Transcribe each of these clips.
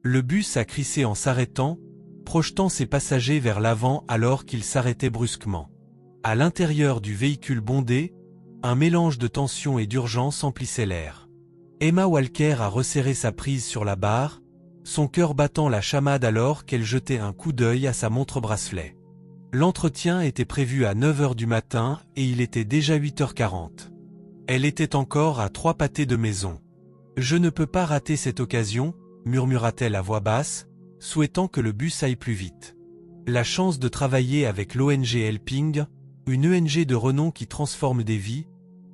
Le bus a crissé en s'arrêtant, projetant ses passagers vers l'avant alors qu'il s'arrêtait brusquement. À l'intérieur du véhicule bondé, un mélange de tension et d'urgence emplissait l'air. Emma Walker a resserré sa prise sur la barre, son cœur battant la chamade alors qu'elle jetait un coup d'œil à sa montre-bracelet. L'entretien était prévu à 9 h du matin et il était déjà 8 h 40. Elle était encore à 3 pâtés de maison. « Je ne peux pas rater cette occasion », murmura-t-elle à voix basse, souhaitant que le bus aille plus vite. La chance de travailler avec l'ONG Helping, une ONG de renom qui transforme des vies,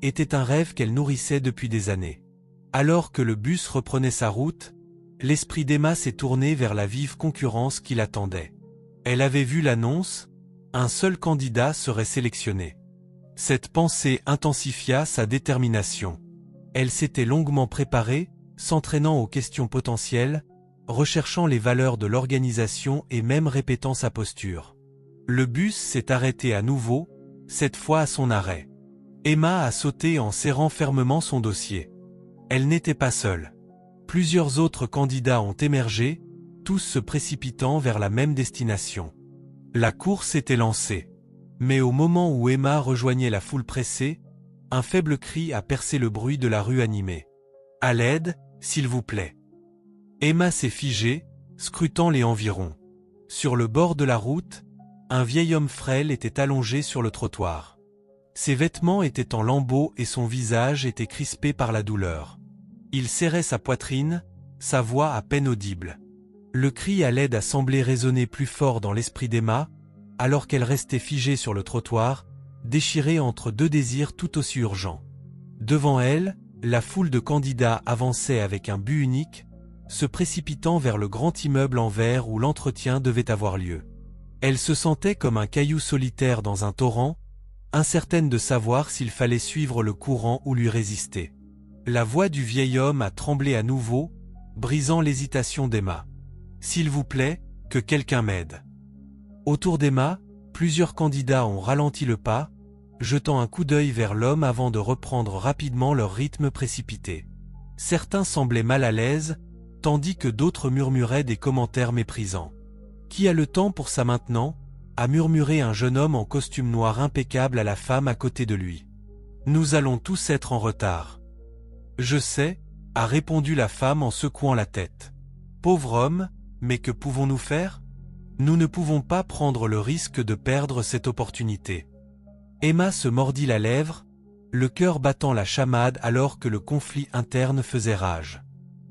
était un rêve qu'elle nourrissait depuis des années. Alors que le bus reprenait sa route, l'esprit d'Emma s'est tourné vers la vive concurrence qui l'attendait. Elle avait vu l'annonce, un seul candidat serait sélectionné. Cette pensée intensifia sa détermination. Elle s'était longuement préparée, s'entraînant aux questions potentielles, recherchant les valeurs de l'organisation et même répétant sa posture. Le bus s'est arrêté à nouveau, cette fois à son arrêt. Emma a sauté en serrant fermement son dossier. Elle n'était pas seule. Plusieurs autres candidats ont émergé, tous se précipitant vers la même destination. La course était lancée. Mais au moment où Emma rejoignait la foule pressée, un faible cri a percé le bruit de la rue animée. « À l'aide, s'il vous plaît !» Emma s'est figée, scrutant les environs. Sur le bord de la route, un vieil homme frêle était allongé sur le trottoir. Ses vêtements étaient en lambeaux et son visage était crispé par la douleur. Il serrait sa poitrine, sa voix à peine audible. Le cri à l'aide a semblé résonner plus fort dans l'esprit d'Emma, alors qu'elle restait figée sur le trottoir, déchirée entre deux désirs tout aussi urgents. Devant elle, la foule de candidats avançait avec un but unique, se précipitant vers le grand immeuble en verre où l'entretien devait avoir lieu. Elle se sentait comme un caillou solitaire dans un torrent, incertaine de savoir s'il fallait suivre le courant ou lui résister. La voix du vieil homme a tremblé à nouveau, brisant l'hésitation d'Emma. « S'il vous plaît, que quelqu'un m'aide. » Autour d'Emma, plusieurs candidats ont ralenti le pas, jetant un coup d'œil vers l'homme avant de reprendre rapidement leur rythme précipité. Certains semblaient mal à l'aise, tandis que d'autres murmuraient des commentaires méprisants. « Qui a le temps pour ça maintenant ?» a murmuré un jeune homme en costume noir impeccable à la femme à côté de lui. « Nous allons tous être en retard. »« Je sais », a répondu la femme en secouant la tête. « Pauvre homme, mais que pouvons-nous faire ? Nous ne pouvons pas prendre le risque de perdre cette opportunité. » Emma se mordit la lèvre, le cœur battant la chamade alors que le conflit interne faisait rage.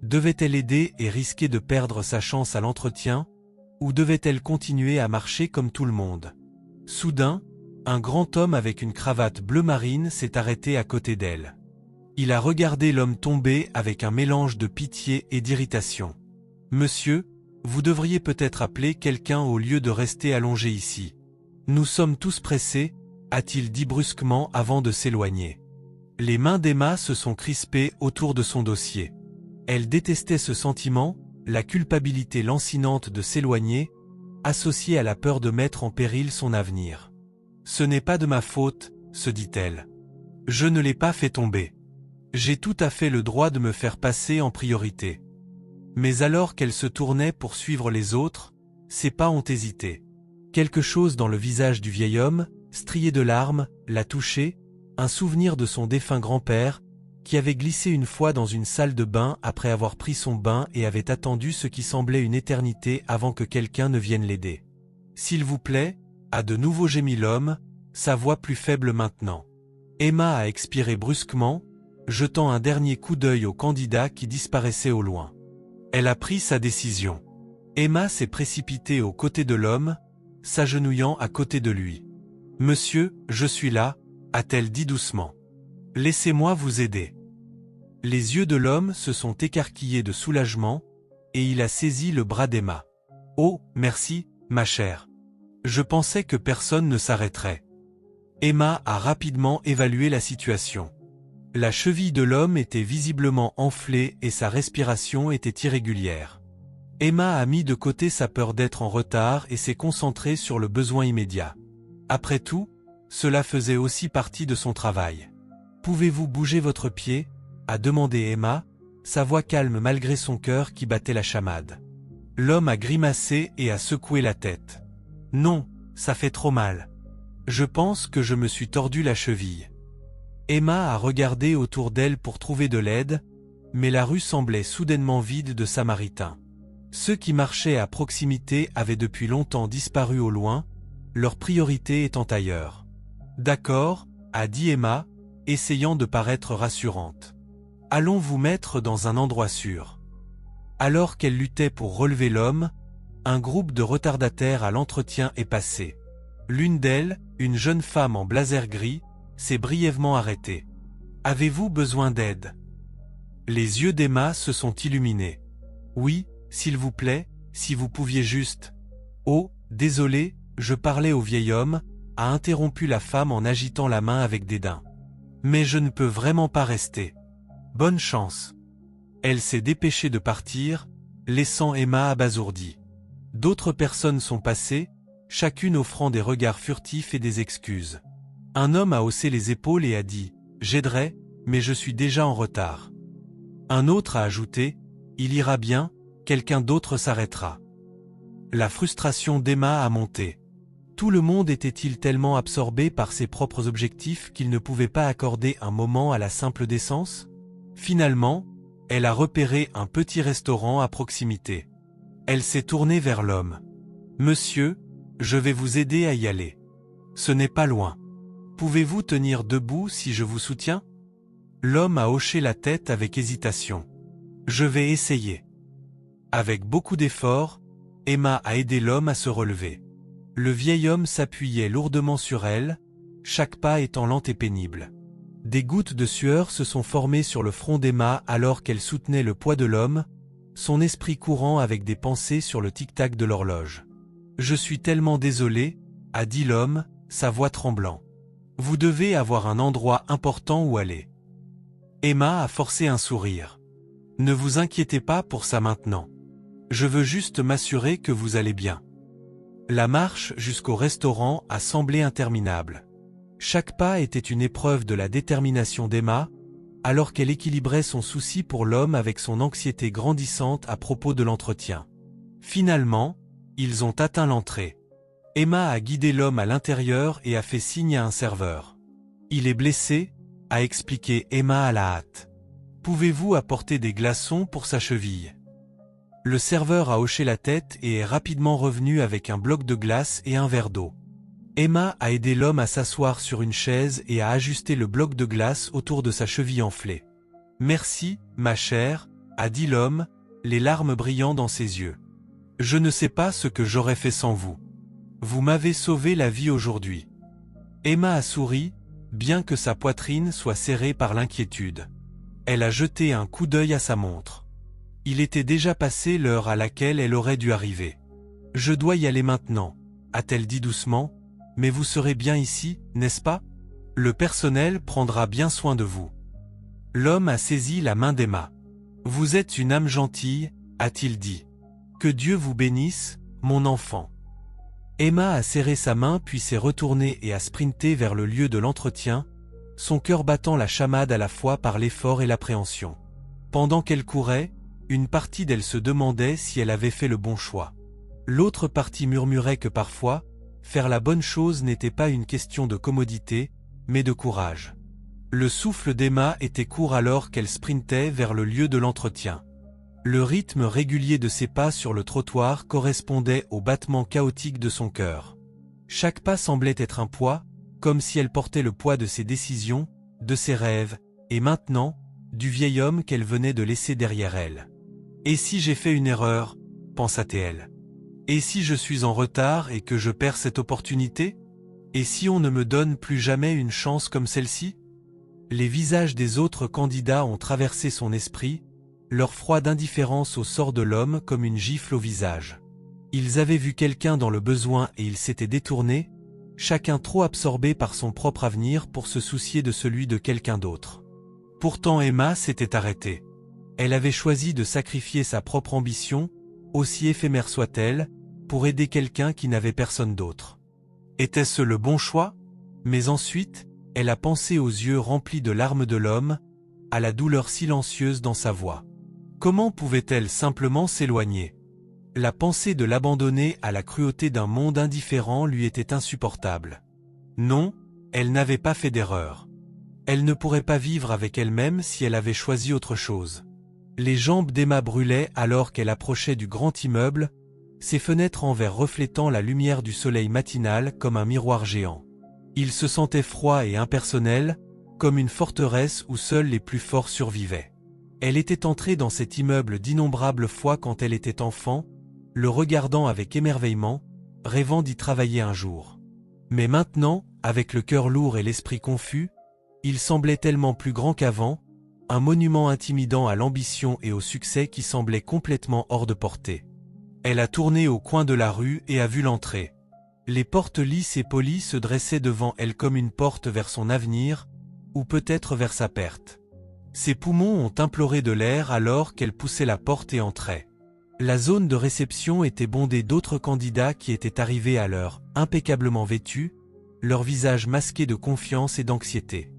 Devait-elle aider et risquer de perdre sa chance à l'entretien, ou devait-elle continuer à marcher comme tout le monde? Soudain, un grand homme avec une cravate bleu marine s'est arrêté à côté d'elle. Il a regardé l'homme tomber avec un mélange de pitié et d'irritation. « Monsieur, vous devriez peut-être appeler quelqu'un au lieu de rester allongé ici. Nous sommes tous pressés, » a-t-il dit brusquement avant de s'éloigner. Les mains d'Emma se sont crispées autour de son dossier. Elle détestait ce sentiment, la culpabilité lancinante de s'éloigner, associée à la peur de mettre en péril son avenir. « Ce n'est pas de ma faute, » se dit-elle. « Je ne l'ai pas fait tomber. J'ai tout à fait le droit de me faire passer en priorité. » Mais alors qu'elle se tournait pour suivre les autres, ses pas ont hésité. Quelque chose dans le visage du vieil homme, strié de larmes, l'a touché, un souvenir de son défunt grand-père, qui avait glissé une fois dans une salle de bain après avoir pris son bain et avait attendu ce qui semblait une éternité avant que quelqu'un ne vienne l'aider. « S'il vous plaît » a de nouveau gémi l'homme, sa voix plus faible maintenant. Emma a expiré brusquement, jetant un dernier coup d'œil au candidat qui disparaissait au loin. Elle a pris sa décision. Emma s'est précipitée aux côtés de l'homme, s'agenouillant à côté de lui. « Monsieur, je suis là » a-t-elle dit doucement. « Laissez-moi vous aider. » Les yeux de l'homme se sont écarquillés de soulagement, et il a saisi le bras d'Emma. « Oh, merci, ma chère. Je pensais que personne ne s'arrêterait. » Emma a rapidement évalué la situation. La cheville de l'homme était visiblement enflée et sa respiration était irrégulière. Emma a mis de côté sa peur d'être en retard et s'est concentrée sur le besoin immédiat. Après tout, cela faisait aussi partie de son travail. « Pouvez-vous bouger votre pied ?» a demandé Emma, sa voix calme malgré son cœur qui battait la chamade. L'homme a grimacé et a secoué la tête. Non, ça fait trop mal. Je pense que je me suis tordu la cheville. Emma a regardé autour d'elle pour trouver de l'aide, mais la rue semblait soudainement vide de Samaritains. Ceux qui marchaient à proximité avaient depuis longtemps disparu au loin, leur priorité étant ailleurs. D'accord, a dit Emma, essayant de paraître rassurante. Allons vous mettre dans un endroit sûr. Alors qu'elle luttait pour relever l'homme, un groupe de retardataires à l'entretien est passé. L'une d'elles, une jeune femme en blazer gris, s'est brièvement arrêtée. Avez-vous besoin d'aide? Les yeux d'Emma se sont illuminés. Oui, s'il vous plaît, si vous pouviez juste. Oh, désolé, je parlais au vieil homme, a interrompu la femme en agitant la main avec dédain. Mais je ne peux vraiment pas rester. Bonne chance. Elle s'est dépêchée de partir, laissant Emma abasourdie. D'autres personnes sont passées, chacune offrant des regards furtifs et des excuses. Un homme a haussé les épaules et a dit « J'aiderai, mais je suis déjà en retard ». Un autre a ajouté « Il ira bien, quelqu'un d'autre s'arrêtera ». La frustration d'Emma a monté. Tout le monde était-il tellement absorbé par ses propres objectifs qu'il ne pouvait pas accorder un moment à la simple décence? Finalement, elle a repéré un petit restaurant à proximité. Elle s'est tournée vers l'homme. « Monsieur, je vais vous aider à y aller. Ce n'est pas loin. Pouvez-vous tenir debout si je vous soutiens ?» L'homme a hoché la tête avec hésitation. « Je vais essayer. » Avec beaucoup d'efforts, Emma a aidé l'homme à se relever. Le vieil homme s'appuyait lourdement sur elle, chaque pas étant lent et pénible. Des gouttes de sueur se sont formées sur le front d'Emma alors qu'elle soutenait le poids de l'homme, son esprit courant avec des pensées sur le tic-tac de l'horloge. « Je suis tellement désolé, a dit l'homme, sa voix tremblant. Vous devez avoir un endroit important où aller. Emma a forcé un sourire. Ne vous inquiétez pas pour ça maintenant. Je veux juste m'assurer que vous allez bien. La marche jusqu'au restaurant a semblé interminable. Chaque pas était une épreuve de la détermination d'Emma, alors qu'elle équilibrait son souci pour l'homme avec son anxiété grandissante à propos de l'entretien. Finalement, ils ont atteint l'entrée. Emma a guidé l'homme à l'intérieur et a fait signe à un serveur. « Il est blessé », a expliqué Emma à la hâte. « Pouvez-vous apporter des glaçons pour sa cheville ?» Le serveur a hoché la tête et est rapidement revenu avec un bloc de glace et un verre d'eau. Emma a aidé l'homme à s'asseoir sur une chaise et a ajusté le bloc de glace autour de sa cheville enflée. « Merci, ma chère », a dit l'homme, les larmes brillant dans ses yeux. « Je ne sais pas ce que j'aurais fait sans vous. Vous m'avez sauvé la vie aujourd'hui. » Emma a souri, bien que sa poitrine soit serrée par l'inquiétude. Elle a jeté un coup d'œil à sa montre. Il était déjà passé l'heure à laquelle elle aurait dû arriver. « Je dois y aller maintenant », a-t-elle dit doucement, « mais vous serez bien ici, n'est-ce pas? Le personnel prendra bien soin de vous. » L'homme a saisi la main d'Emma. « Vous êtes une âme gentille, » a-t-il dit. « Que Dieu vous bénisse, mon enfant. » Emma a serré sa main puis s'est retournée et a sprinté vers le lieu de l'entretien, son cœur battant la chamade à la fois par l'effort et l'appréhension. Pendant qu'elle courait, une partie d'elle se demandait si elle avait fait le bon choix. L'autre partie murmurait que parfois, faire la bonne chose n'était pas une question de commodité, mais de courage. Le souffle d'Emma était court alors qu'elle sprintait vers le lieu de l'entretien. Le rythme régulier de ses pas sur le trottoir correspondait au battement chaotique de son cœur. Chaque pas semblait être un poids, comme si elle portait le poids de ses décisions, de ses rêves, et maintenant, du vieil homme qu'elle venait de laisser derrière elle. « Et si j'ai fait une erreur ?» pensa-t-elle. « Et si je suis en retard et que je perds cette opportunité? Et si on ne me donne plus jamais une chance comme celle-ci ?» Les visages des autres candidats ont traversé son esprit, leur froide indifférence au sort de l'homme comme une gifle au visage. Ils avaient vu quelqu'un dans le besoin et ils s'étaient détournés, chacun trop absorbé par son propre avenir pour se soucier de celui de quelqu'un d'autre. Pourtant Emma s'était arrêtée. Elle avait choisi de sacrifier sa propre ambition, aussi éphémère soit-elle, pour aider quelqu'un qui n'avait personne d'autre. Était-ce le bon choix? Mais ensuite, elle a pensé aux yeux remplis de larmes de l'homme, à la douleur silencieuse dans sa voix. Comment pouvait-elle simplement s'éloigner? La pensée de l'abandonner à la cruauté d'un monde indifférent lui était insupportable. Non, elle n'avait pas fait d'erreur. Elle ne pourrait pas vivre avec elle-même si elle avait choisi autre chose. Les jambes d'Emma brûlaient alors qu'elle approchait du grand immeuble, ses fenêtres en verre reflétant la lumière du soleil matinal comme un miroir géant. Il se sentait froid et impersonnel, comme une forteresse où seuls les plus forts survivaient. Elle était entrée dans cet immeuble d'innombrables fois quand elle était enfant, le regardant avec émerveillement, rêvant d'y travailler un jour. Mais maintenant, avec le cœur lourd et l'esprit confus, il semblait tellement plus grand qu'avant, un monument intimidant à l'ambition et au succès qui semblait complètement hors de portée. Elle a tourné au coin de la rue et a vu l'entrée. Les portes lisses et polies se dressaient devant elle comme une porte vers son avenir, ou peut-être vers sa perte. Ses poumons ont imploré de l'air alors qu'elle poussait la porte et entrait. La zone de réception était bondée d'autres candidats qui étaient arrivés à l'heure, impeccablement vêtus, leurs visages masqués de confiance et d'anxiété.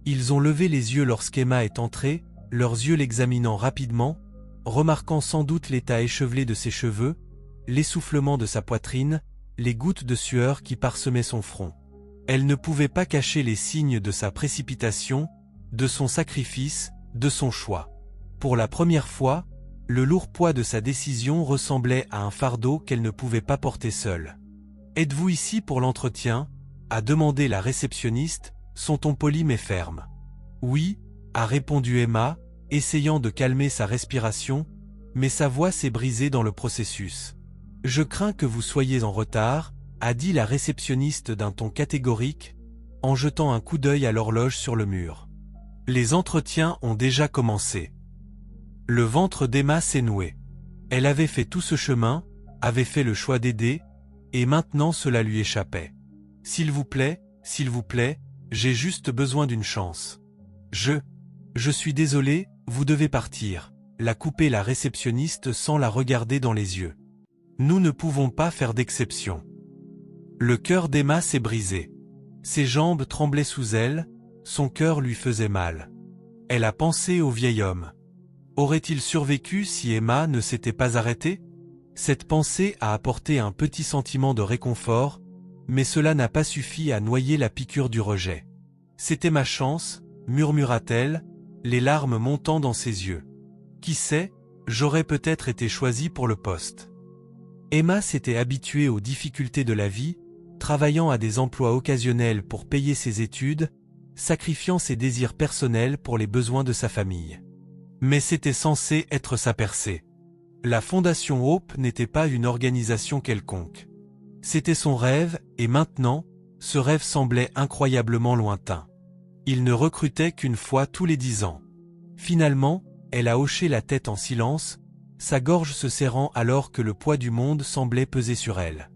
Ils ont levé les yeux lorsqu'Emma est entrée, leurs yeux l'examinant rapidement, remarquant sans doute l'état échevelé de ses cheveux, l'essoufflement de sa poitrine, les gouttes de sueur qui parsemaient son front. Elle ne pouvait pas cacher les signes de sa précipitation, de son sacrifice, de son choix. Pour la première fois, le lourd poids de sa décision ressemblait à un fardeau qu'elle ne pouvait pas porter seule. « Êtes-vous ici pour l'entretien » a demandé la réceptionniste, son ton poli mais ferme. « Oui » a répondu Emma, essayant de calmer sa respiration, mais sa voix s'est brisée dans le processus. « Je crains que vous soyez en retard » a dit la réceptionniste d'un ton catégorique, en jetant un coup d'œil à l'horloge sur le mur. Les entretiens ont déjà commencé. Le ventre d'Emma s'est noué. Elle avait fait tout ce chemin, avait fait le choix d'aider, et maintenant cela lui échappait. « S'il vous plaît, j'ai juste besoin d'une chance. Je suis désolé, vous devez partir », l'a coupé la réceptionniste sans la regarder dans les yeux. « Nous ne pouvons pas faire d'exception. » Le cœur d'Emma s'est brisé. Ses jambes tremblaient sous elle, son cœur lui faisait mal. Elle a pensé au vieil homme. Aurait-il survécu si Emma ne s'était pas arrêtée? Cette pensée a apporté un petit sentiment de réconfort, mais cela n'a pas suffi à noyer la piqûre du rejet. « C'était ma chance », murmura-t-elle, les larmes montant dans ses yeux. « Qui sait, j'aurais peut-être été choisie pour le poste. » Emma s'était habituée aux difficultés de la vie, travaillant à des emplois occasionnels pour payer ses études, sacrifiant ses désirs personnels pour les besoins de sa famille. Mais c'était censé être sa percée. La Fondation Hope n'était pas une organisation quelconque. C'était son rêve, et maintenant, ce rêve semblait incroyablement lointain. Il ne recrutait qu'une fois tous les 10 ans. Finalement, elle a hoché la tête en silence, sa gorge se serrant alors que le poids du monde semblait peser sur elle.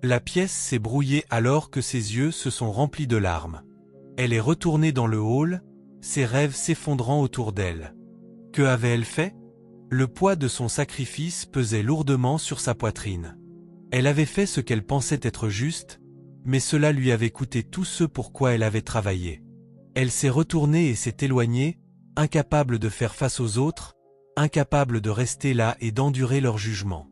La pièce s'est brouillée alors que ses yeux se sont remplis de larmes. Elle est retournée dans le hall, ses rêves s'effondrant autour d'elle. Que avait-elle fait? Le poids de son sacrifice pesait lourdement sur sa poitrine. Elle avait fait ce qu'elle pensait être juste, mais cela lui avait coûté tout ce pour quoi elle avait travaillé. Elle s'est retournée et s'est éloignée, incapable de faire face aux autres, incapable de rester là et d'endurer leur jugement.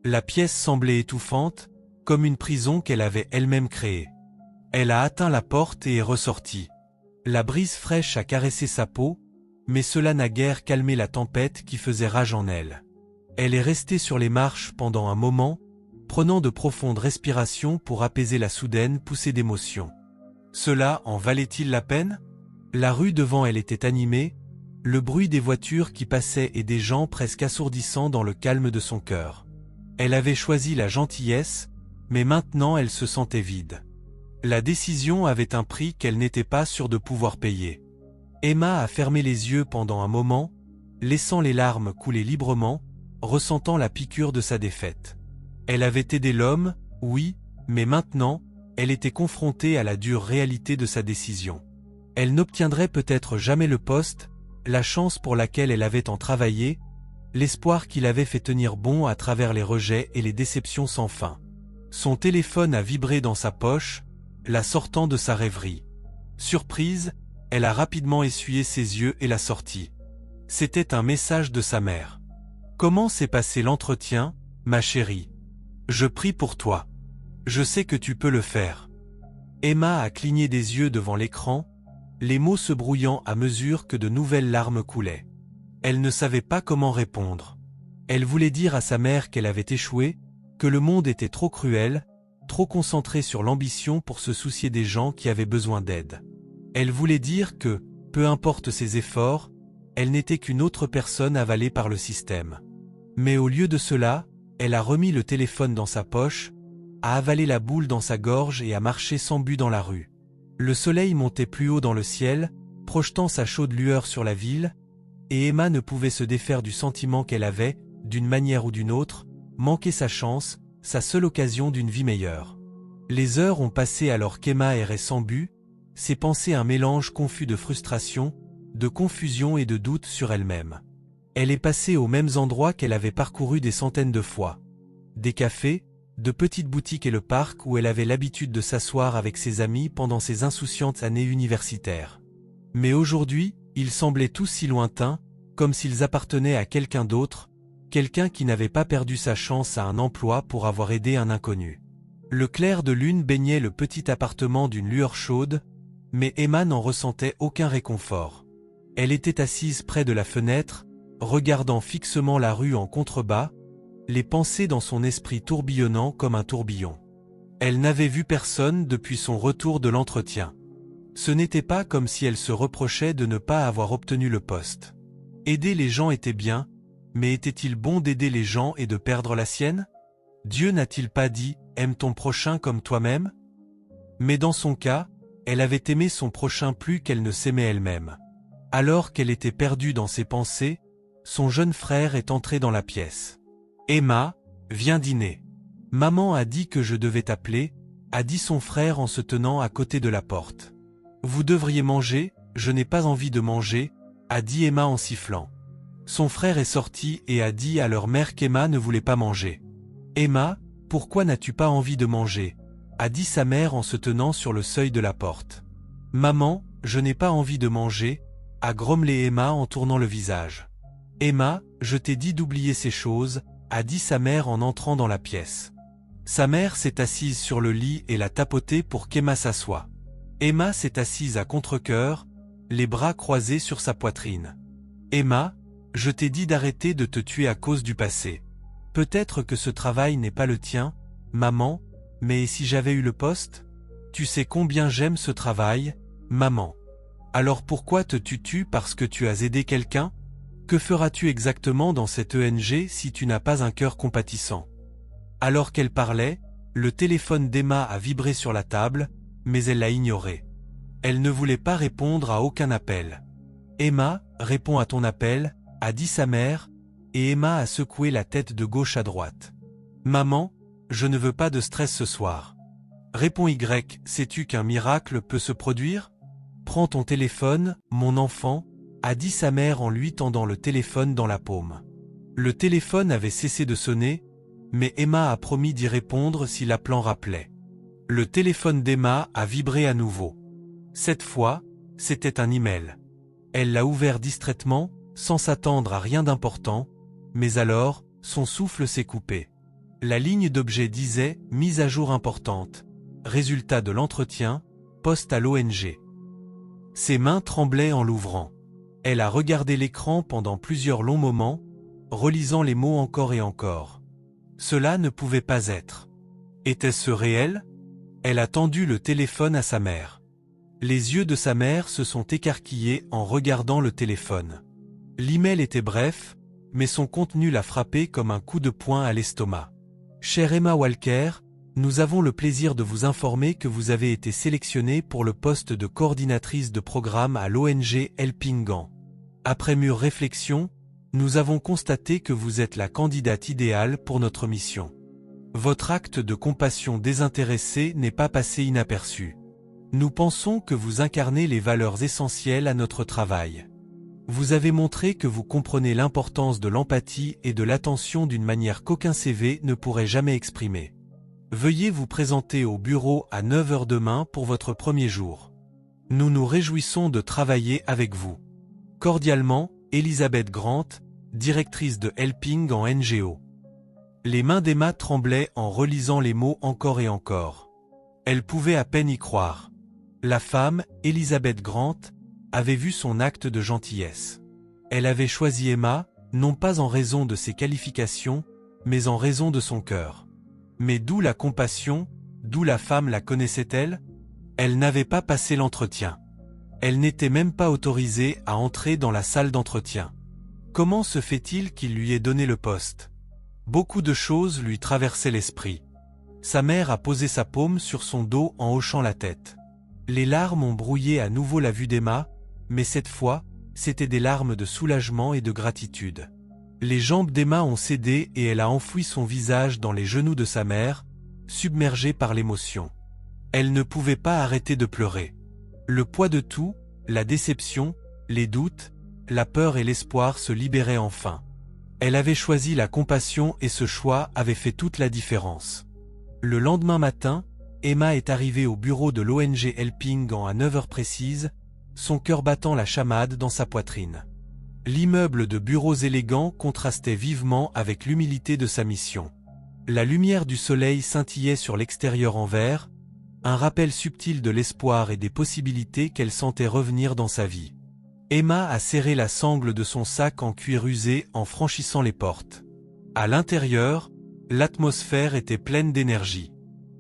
La pièce semblait étouffante, comme une prison qu'elle avait elle-même créée. Elle a atteint la porte et est ressortie. La brise fraîche a caressé sa peau, mais cela n'a guère calmé la tempête qui faisait rage en elle. Elle est restée sur les marches pendant un moment, prenant de profondes respirations pour apaiser la soudaine poussée d'émotion. Cela en valait-il la peine? La rue devant elle était animée, le bruit des voitures qui passaient et des gens presque assourdissants dans le calme de son cœur. Elle avait choisi la gentillesse, mais maintenant elle se sentait vide. La décision avait un prix qu'elle n'était pas sûre de pouvoir payer. Emma a fermé les yeux pendant un moment, laissant les larmes couler librement, ressentant la piqûre de sa défaite. Elle avait aidé l'homme, oui, mais maintenant, elle était confrontée à la dure réalité de sa décision. Elle n'obtiendrait peut-être jamais le poste, la chance pour laquelle elle avait tant travaillé, l'espoir qui l'avait fait tenir bon à travers les rejets et les déceptions sans fin. Son téléphone a vibré dans sa poche, la sortant de sa rêverie. Surprise, elle a rapidement essuyé ses yeux et l'a sorti. C'était un message de sa mère. « Comment s'est passé l'entretien » Ma chérie. Je prie pour toi. Je sais que tu peux le faire. Emma a cligné des yeux devant l'écran, les mots se brouillant à mesure que de nouvelles larmes coulaient. Elle ne savait pas comment répondre. Elle voulait dire à sa mère qu'elle avait échoué, que le monde était trop cruel, trop concentré sur l'ambition pour se soucier des gens qui avaient besoin d'aide. Elle voulait dire que, peu importe ses efforts, elle n'était qu'une autre personne avalée par le système. Mais au lieu de cela, elle a remis le téléphone dans sa poche, a avalé la boule dans sa gorge et a marché sans but dans la rue. Le soleil montait plus haut dans le ciel, projetant sa chaude lueur sur la ville, et Emma ne pouvait se défaire du sentiment qu'elle avait, d'une manière ou d'une autre, manqué sa chance, sa seule occasion d'une vie meilleure. Les heures ont passé alors qu'Emma errait sans but, ses pensées un mélange confus de frustration, de confusion et de doute sur elle-même. Elle est passée aux mêmes endroits qu'elle avait parcourus des centaines de fois. Des cafés, de petites boutiques et le parc où elle avait l'habitude de s'asseoir avec ses amis pendant ses insouciantes années universitaires. Mais aujourd'hui, ils semblaient tous si lointains, comme s'ils appartenaient à quelqu'un d'autre, quelqu'un qui n'avait pas perdu sa chance à un emploi pour avoir aidé un inconnu. Le clair de lune baignait le petit appartement d'une lueur chaude, mais Emma n'en ressentait aucun réconfort. Elle était assise près de la fenêtre, regardant fixement la rue en contrebas, les pensées dans son esprit tourbillonnant comme un tourbillon. Elle n'avait vu personne depuis son retour de l'entretien. Ce n'était pas comme si elle se reprochait de ne pas avoir obtenu le poste. Aider les gens était bien, mais était-il bon d'aider les gens et de perdre la sienne? Dieu n'a-t-il pas dit « Aime ton prochain comme toi-même » Mais dans son cas, elle avait aimé son prochain plus qu'elle ne s'aimait elle-même. Alors qu'elle était perdue dans ses pensées, son jeune frère est entré dans la pièce. « Emma, viens dîner. Maman a dit que je devais t'appeler » a dit son frère en se tenant à côté de la porte. « Vous devriez manger, je n'ai pas envie de manger » a dit Emma en sifflant. Son frère est sorti et a dit à leur mère qu'Emma ne voulait pas manger. « Emma, pourquoi n'as-tu pas envie de manger » a dit sa mère en se tenant sur le seuil de la porte. « Maman, je n'ai pas envie de manger » a grommelé Emma en tournant le visage. « Emma, je t'ai dit d'oublier ces choses » a dit sa mère en entrant dans la pièce. Sa mère s'est assise sur le lit et l'a tapoté pour qu'Emma s'assoie. Emma s'est assise à contre-cœur, les bras croisés sur sa poitrine. « Emma, je t'ai dit d'arrêter de te tuer à cause du passé. Peut-être que ce travail n'est pas le tien, maman, mais si j'avais eu le poste? Tu sais combien j'aime ce travail, maman. Alors pourquoi te tues-tu parce que tu as aidé quelqu'un? Que feras-tu exactement dans cette ONG si tu n'as pas un cœur compatissant ?» Alors qu'elle parlait, le téléphone d'Emma a vibré sur la table, mais elle l'a ignoré. Elle ne voulait pas répondre à aucun appel. « Emma, réponds à ton appel » a dit sa mère, et Emma a secoué la tête de gauche à droite. « Maman, je ne veux pas de stress ce soir. » Réponds Y, sais-tu qu'un miracle peut se produire? Prends ton téléphone, mon enfant, a dit sa mère en lui tendant le téléphone dans la paume. Le téléphone avait cessé de sonner, mais Emma a promis d'y répondre si l'appelant rappelait. Le téléphone d'Emma a vibré à nouveau. Cette fois, c'était un email. Elle l'a ouvert distraitement, sans s'attendre à rien d'important, mais alors, son souffle s'est coupé. La ligne d'objet disait « Mise à jour importante. Résultat de l'entretien, poste à l'ONG ». Ses mains tremblaient en l'ouvrant. Elle a regardé l'écran pendant plusieurs longs moments, relisant les mots encore et encore. Cela ne pouvait pas être. Était-ce réel? Elle a tendu le téléphone à sa mère. Les yeux de sa mère se sont écarquillés en regardant le téléphone. L'email était bref, mais son contenu l'a frappé comme un coup de poing à l'estomac. Chère Emma Walker, nous avons le plaisir de vous informer que vous avez été sélectionnée pour le poste de coordinatrice de programme à l'ONG Helping Hand. Après mûre réflexion, nous avons constaté que vous êtes la candidate idéale pour notre mission. Votre acte de compassion désintéressée n'est pas passé inaperçu. Nous pensons que vous incarnez les valeurs essentielles à notre travail. Vous avez montré que vous comprenez l'importance de l'empathie et de l'attention d'une manière qu'aucun CV ne pourrait jamais exprimer. Veuillez vous présenter au bureau à 9 h demain pour votre premier jour. Nous nous réjouissons de travailler avec vous. Cordialement, Elizabeth Grant, directrice de Helping en NGO. Les mains d'Emma tremblaient en relisant les mots encore et encore. Elle pouvait à peine y croire. La femme, Elizabeth Grant, avait vu son acte de gentillesse. Elle avait choisi Emma, non pas en raison de ses qualifications, mais en raison de son cœur. Mais d'où la compassion, d'où la femme la connaissait-elle? Elle n'avait pas passé l'entretien. Elle n'était même pas autorisée à entrer dans la salle d'entretien. Comment se fait-il qu'il lui ait donné le poste? Beaucoup de choses lui traversaient l'esprit. Sa mère a posé sa paume sur son dos en hochant la tête. Les larmes ont brouillé à nouveau la vue d'Emma, mais cette fois, c'étaient des larmes de soulagement et de gratitude. Les jambes d'Emma ont cédé et elle a enfoui son visage dans les genoux de sa mère, submergée par l'émotion. Elle ne pouvait pas arrêter de pleurer. Le poids de tout, la déception, les doutes, la peur et l'espoir se libéraient enfin. Elle avait choisi la compassion et ce choix avait fait toute la différence. Le lendemain matin, Emma est arrivée au bureau de l'ONG Helping Hand à 9h précises, son cœur battant la chamade dans sa poitrine. L'immeuble de bureaux élégants contrastait vivement avec l'humilité de sa mission. La lumière du soleil scintillait sur l'extérieur en vert, un rappel subtil de l'espoir et des possibilités qu'elle sentait revenir dans sa vie. Emma a serré la sangle de son sac en cuir usé en franchissant les portes. À l'intérieur, l'atmosphère était pleine d'énergie.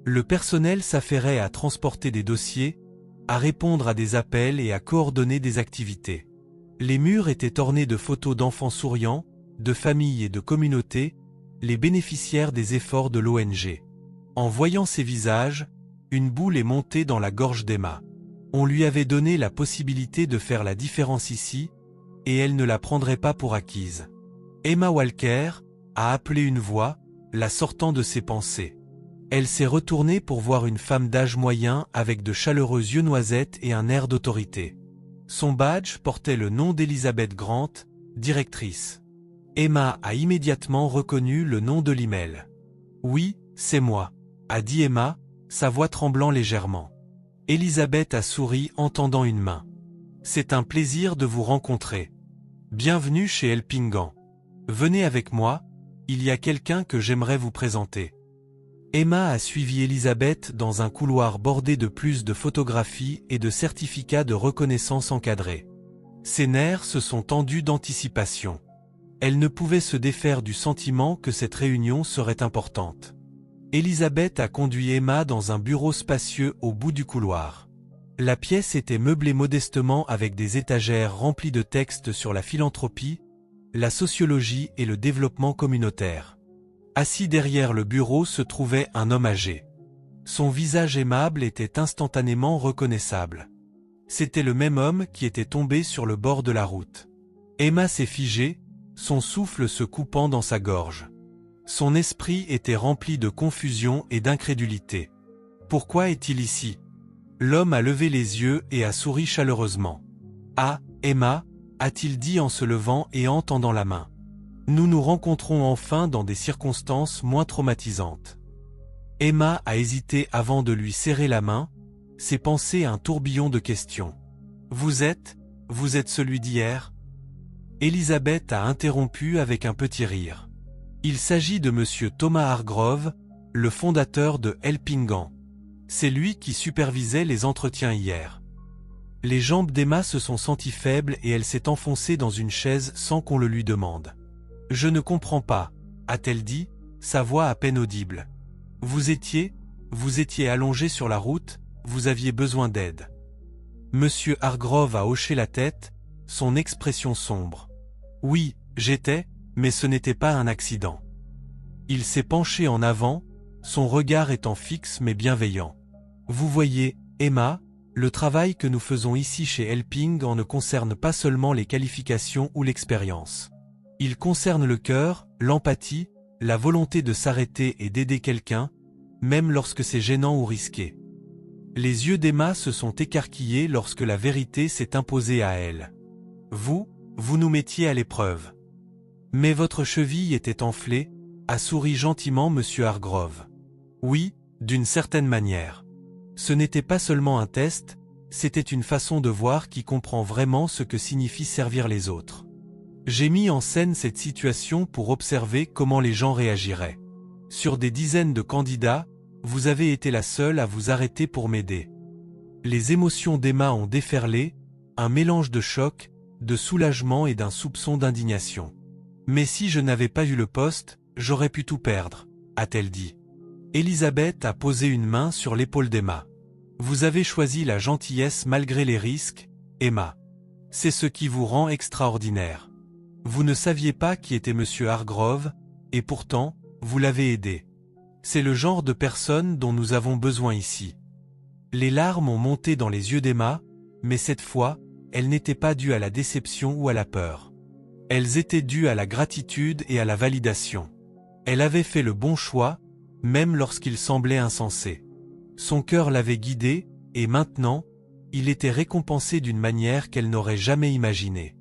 Le personnel s'affairait à transporter des dossiers, à répondre à des appels et à coordonner des activités. Les murs étaient ornés de photos d'enfants souriants, de familles et de communautés, les bénéficiaires des efforts de l'ONG. En voyant ces visages, une boule est montée dans la gorge d'Emma. On lui avait donné la possibilité de faire la différence ici, et elle ne la prendrait pas pour acquise. Emma Walker a appelé une voix, la sortant de ses pensées. Elle s'est retournée pour voir une femme d'âge moyen avec de chaleureux yeux noisettes et un air d'autorité. Son badge portait le nom d'Elizabeth Grant, directrice. Emma a immédiatement reconnu le nom de l'email. « Oui, c'est moi », a dit Emma, sa voix tremblant légèrement. Elizabeth a souri en tendant une main. « C'est un plaisir de vous rencontrer. Bienvenue chez Helping Hand. Venez avec moi, il y a quelqu'un que j'aimerais vous présenter. » Emma a suivi Elizabeth dans un couloir bordé de plus de photographies et de certificats de reconnaissance encadrés. Ses nerfs se sont tendus d'anticipation. Elle ne pouvait se défaire du sentiment que cette réunion serait importante. Elizabeth a conduit Emma dans un bureau spacieux au bout du couloir. La pièce était meublée modestement avec des étagères remplies de textes sur la philanthropie, la sociologie et le développement communautaire. Assis derrière le bureau se trouvait un homme âgé. Son visage aimable était instantanément reconnaissable. C'était le même homme qui était tombé sur le bord de la route. Emma s'est figée, son souffle se coupant dans sa gorge. Son esprit était rempli de confusion et d'incrédulité. Pourquoi est-il ici? L'homme a levé les yeux et a souri chaleureusement. Ah, Emma, a-t-il dit en se levant et en tendant la main. Nous nous rencontrons enfin dans des circonstances moins traumatisantes. Emma a hésité avant de lui serrer la main, ses pensées un tourbillon de questions. Vous êtes celui d'hier? Elizabeth a interrompu avec un petit rire. Il s'agit de monsieur Thomas Hargrove, le fondateur de Helping Hand. C'est lui qui supervisait les entretiens hier. Les jambes d'Emma se sont senties faibles et elle s'est enfoncée dans une chaise sans qu'on le lui demande. « Je ne comprends pas », a-t-elle dit, sa voix à peine audible. « Vous étiez allongé sur la route, vous aviez besoin d'aide. » Monsieur Hargrove a hoché la tête, son expression sombre. « Oui, j'étais, mais ce n'était pas un accident. » Il s'est penché en avant, son regard étant fixe mais bienveillant. « Vous voyez, Emma, le travail que nous faisons ici chez Helping Hand ne concerne pas seulement les qualifications ou l'expérience. Il concerne le cœur, l'empathie, la volonté de s'arrêter et d'aider quelqu'un, même lorsque c'est gênant ou risqué. » Les yeux d'Emma se sont écarquillés lorsque la vérité s'est imposée à elle. « Vous nous mettiez à l'épreuve. » Mais votre cheville était enflée, a souri gentiment monsieur Hargrove. Oui, d'une certaine manière. Ce n'était pas seulement un test, c'était une façon de voir qui comprend vraiment ce que signifie servir les autres. J'ai mis en scène cette situation pour observer comment les gens réagiraient. Sur des dizaines de candidats, vous avez été la seule à vous arrêter pour m'aider. » Les émotions d'Emma ont déferlé, un mélange de choc, de soulagement et d'un soupçon d'indignation. « Mais si je n'avais pas eu le poste, j'aurais pu tout perdre, » a-t-elle dit. Elisabeth a posé une main sur l'épaule d'Emma. « Vous avez choisi la gentillesse malgré les risques, Emma. C'est ce qui vous rend extraordinaire. Vous ne saviez pas qui était Monsieur Hargrove, et pourtant, vous l'avez aidé. C'est le genre de personne dont nous avons besoin ici. » Les larmes ont monté dans les yeux d'Emma, mais cette fois, elles n'étaient pas dues à la déception ou à la peur. Elles étaient dues à la gratitude et à la validation. Elle avait fait le bon choix, même lorsqu'il semblait insensé. Son cœur l'avait guidée, et maintenant, il était récompensé d'une manière qu'elle n'aurait jamais imaginée.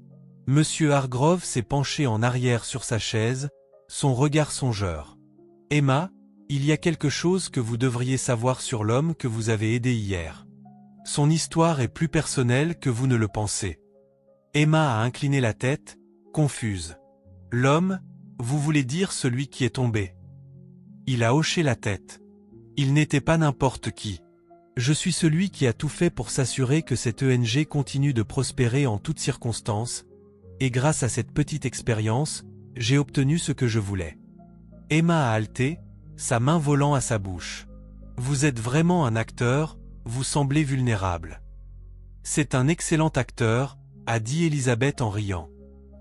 Monsieur Hargrove s'est penché en arrière sur sa chaise, son regard songeur. « Emma, il y a quelque chose que vous devriez savoir sur l'homme que vous avez aidé hier. Son histoire est plus personnelle que vous ne le pensez. » Emma a incliné la tête, confuse. « L'homme, vous voulez dire celui qui est tombé ?» Il a hoché la tête. « Il n'était pas n'importe qui. Je suis celui qui a tout fait pour s'assurer que cette ONG continue de prospérer en toutes circonstances, et grâce à cette petite expérience, j'ai obtenu ce que je voulais. » Emma a haleté, sa main volant à sa bouche. « Vous êtes vraiment un acteur, vous semblez vulnérable. »« C'est un excellent acteur, » a dit Elisabeth en riant.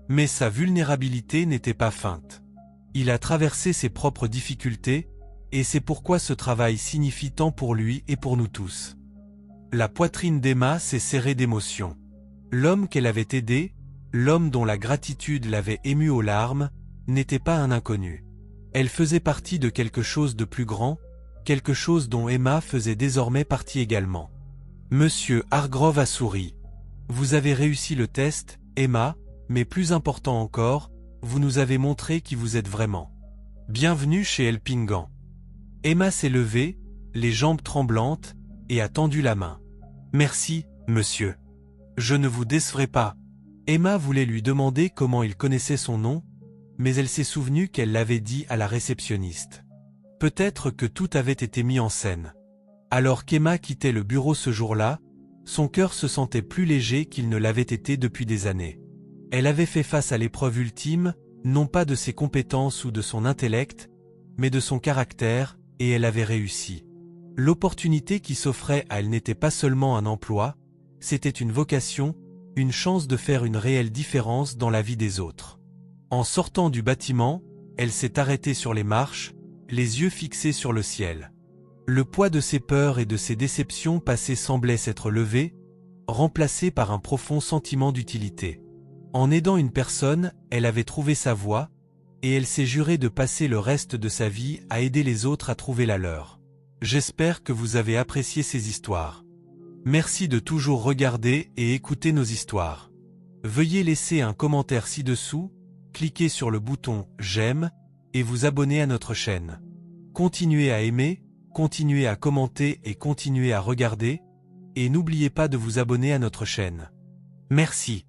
Mais sa vulnérabilité n'était pas feinte. Il a traversé ses propres difficultés, et c'est pourquoi ce travail signifie tant pour lui et pour nous tous. La poitrine d'Emma s'est serrée d'émotion. L'homme qu'elle avait aidé, l'homme dont la gratitude l'avait émue aux larmes, n'était pas un inconnu. Elle faisait partie de quelque chose de plus grand, quelque chose dont Emma faisait désormais partie également. Monsieur Hargrove a souri. « Vous avez réussi le test, Emma, mais plus important encore, vous nous avez montré qui vous êtes vraiment. Bienvenue chez Elpingan. » Emma s'est levée, les jambes tremblantes, et a tendu la main. « Merci, monsieur. Je ne vous décevrai pas. » Emma voulait lui demander comment il connaissait son nom, mais elle s'est souvenue qu'elle l'avait dit à la réceptionniste. Peut-être que tout avait été mis en scène. Alors qu'Emma quittait le bureau ce jour-là, son cœur se sentait plus léger qu'il ne l'avait été depuis des années. Elle avait fait face à l'épreuve ultime, non pas de ses compétences ou de son intellect, mais de son caractère, et elle avait réussi. L'opportunité qui s'offrait à elle n'était pas seulement un emploi, c'était une vocation, une chance de faire une réelle différence dans la vie des autres. En sortant du bâtiment, elle s'est arrêtée sur les marches, les yeux fixés sur le ciel. Le poids de ses peurs et de ses déceptions passées semblait s'être levé, remplacé par un profond sentiment d'utilité. En aidant une personne, elle avait trouvé sa voie, et elle s'est jurée de passer le reste de sa vie à aider les autres à trouver la leur. J'espère que vous avez apprécié ces histoires. Merci de toujours regarder et écouter nos histoires. Veuillez laisser un commentaire ci-dessous, cliquez sur le bouton « J'aime » et vous abonner à notre chaîne. Continuez à aimer, continuez à commenter et continuez à regarder, et n'oubliez pas de vous abonner à notre chaîne. Merci.